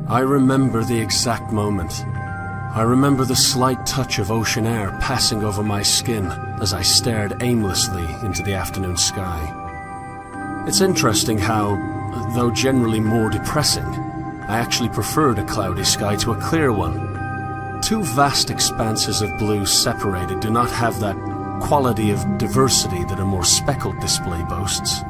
I remember the exact moment. I remember the slight touch of ocean air passing over my skin as I stared aimlessly into the afternoon sky. It's interesting how, though generally more depressing, I actually preferred a cloudy sky to a clear one. Two vast expanses of blue separated do not have that quality of diversity that a more speckled display boasts.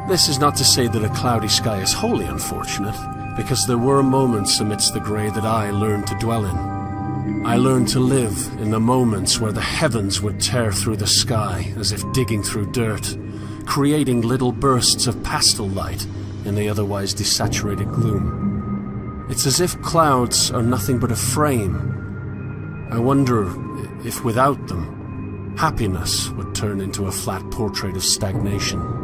This is not to say that a cloudy sky is wholly unfortunate, because there were moments amidst the grey that I learned to dwell in. I learned to live in the moments where the heavens would tear through the sky as if digging through dirt, creating little bursts of pastel light in the otherwise desaturated gloom. It's as if clouds are nothing but a frame. I wonder if without them, happiness would turn into a flat portrait of stagnation.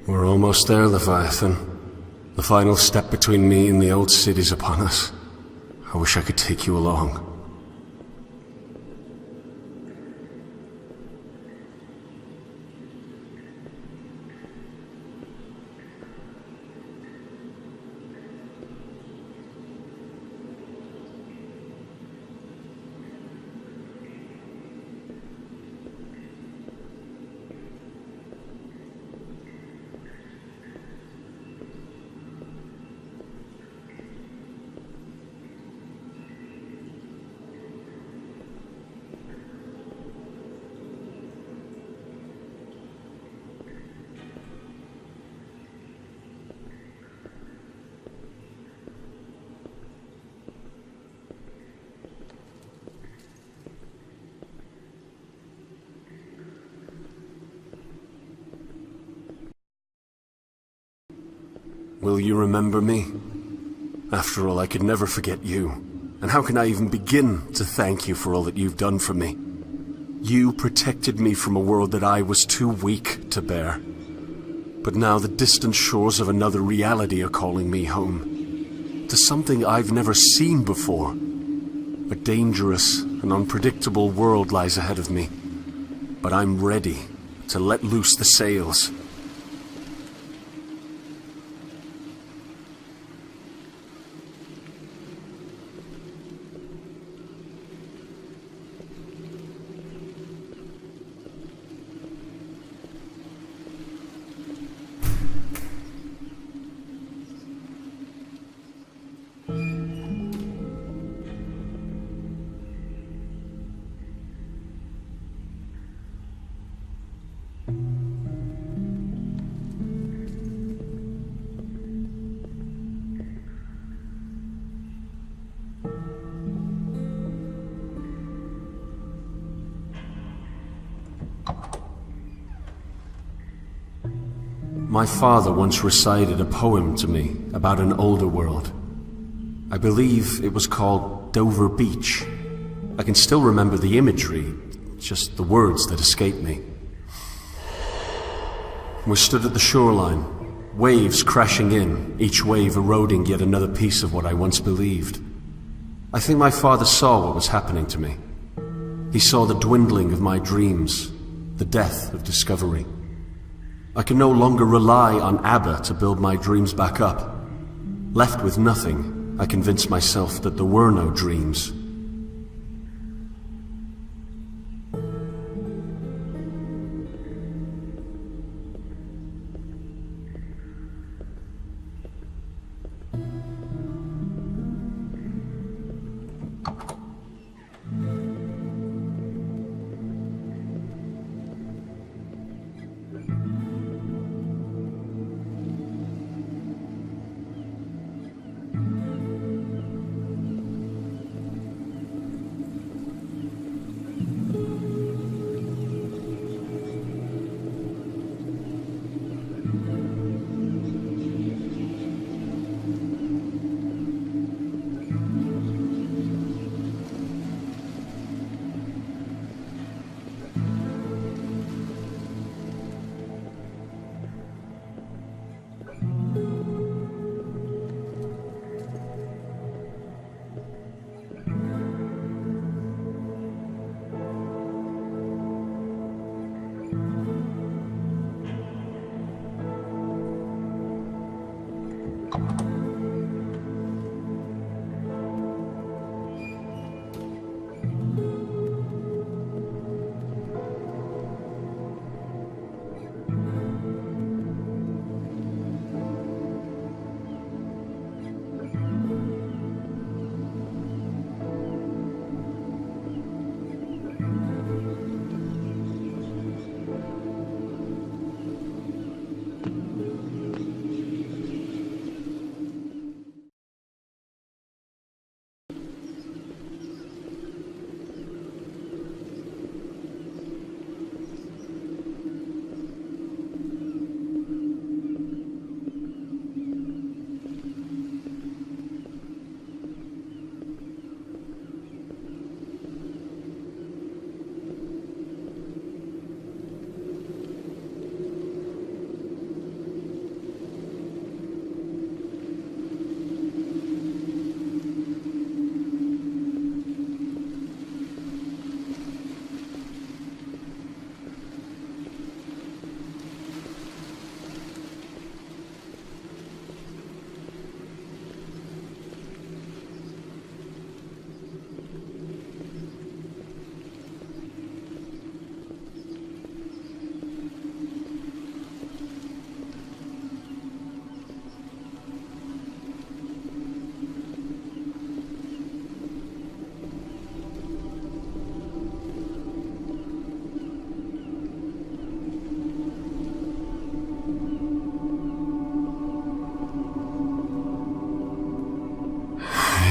We're almost there, Leviathan. The final step between me and the old city's upon us. I wish I could take you along. Will you remember me? After all, I could never forget you. And how can I even begin to thank you for all that you've done for me? You protected me from a world that I was too weak to bear. But now the distant shores of another reality are calling me home. To something I've never seen before. A dangerous and unpredictable world lies ahead of me. But I'm ready to let loose the sails. My father once recited a poem to me about an older world. I believe it was called Dover Beach. I can still remember the imagery, just the words that escape me. We stood at the shoreline, waves crashing in, each wave eroding yet another piece of what I once believed. I think my father saw what was happening to me. He saw the dwindling of my dreams, the death of discovery. I can no longer rely on ABBA to build my dreams back up. Left with nothing, I convinced myself that there were no dreams.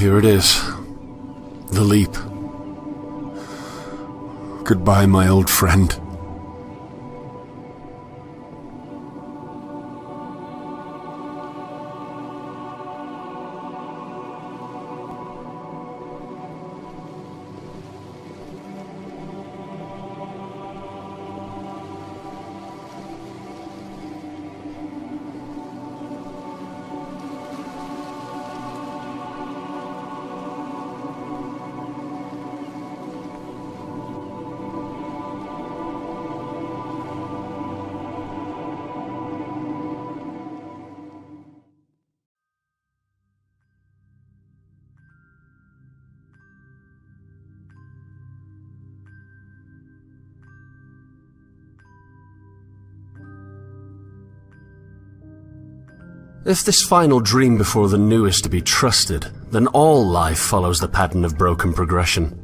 Here it is. The leap. Goodbye, my old friend. If this final dream before the new is to be trusted, then all life follows the pattern of broken progression.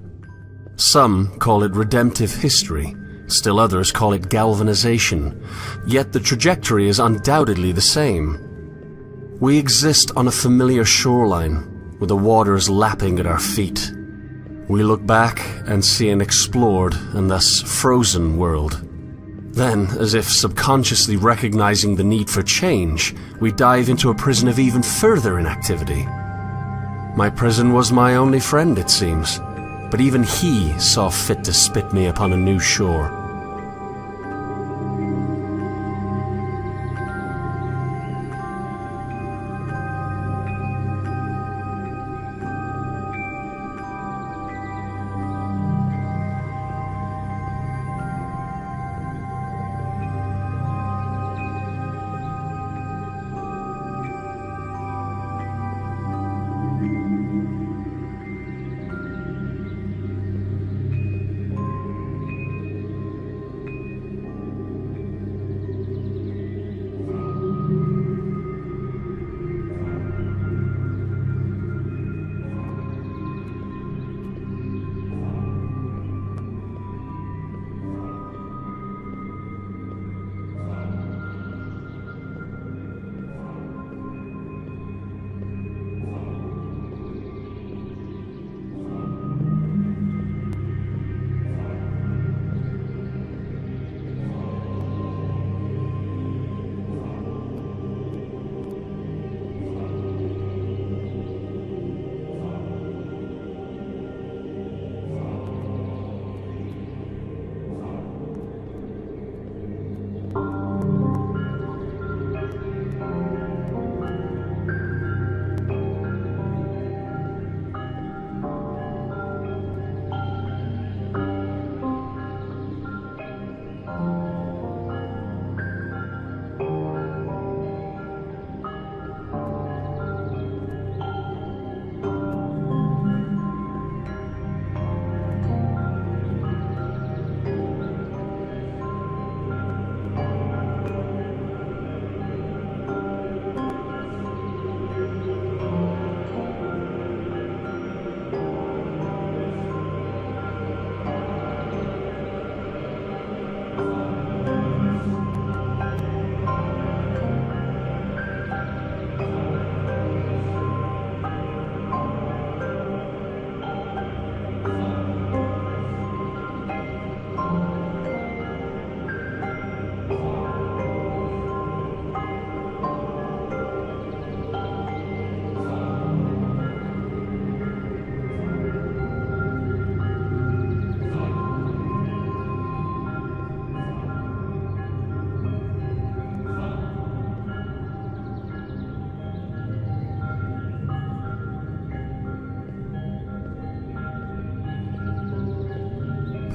Some call it redemptive history, still others call it galvanization, yet the trajectory is undoubtedly the same. We exist on a familiar shoreline, with the waters lapping at our feet. We look back and see an explored and thus frozen world. Then, as if subconsciously recognizing the need for change, we dive into a prison of even further inactivity. My prison was my only friend, it seems, but even he saw fit to spit me upon a new shore.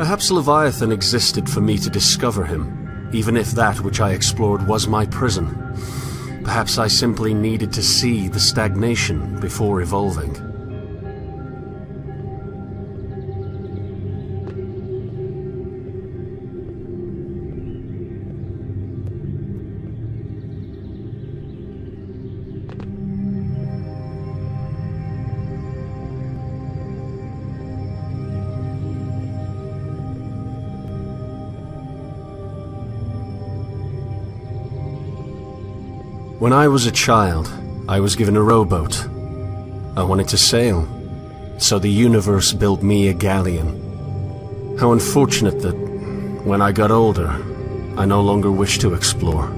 Perhaps Leviathan existed for me to discover him, even if that which I explored was my prison. Perhaps I simply needed to see the stagnation before evolving. When I was a child, I was given a rowboat. I wanted to sail, so the universe built me a galleon. How unfortunate that, when I got older, I no longer wished to explore.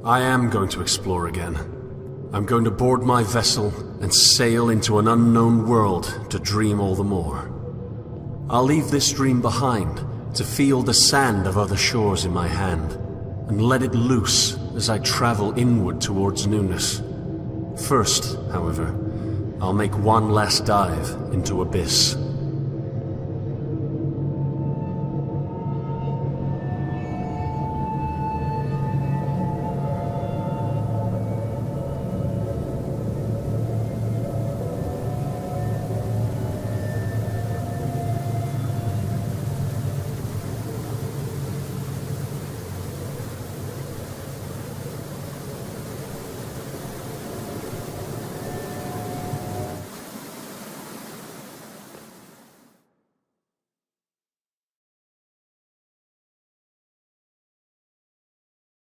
I am going to explore again. I'm going to board my vessel and sail into an unknown world to dream all the more. I'll leave this dream behind to feel the sand of other shores in my hand and let it loose as I travel inward towards newness. First, however, I'll make one last dive into Abyss.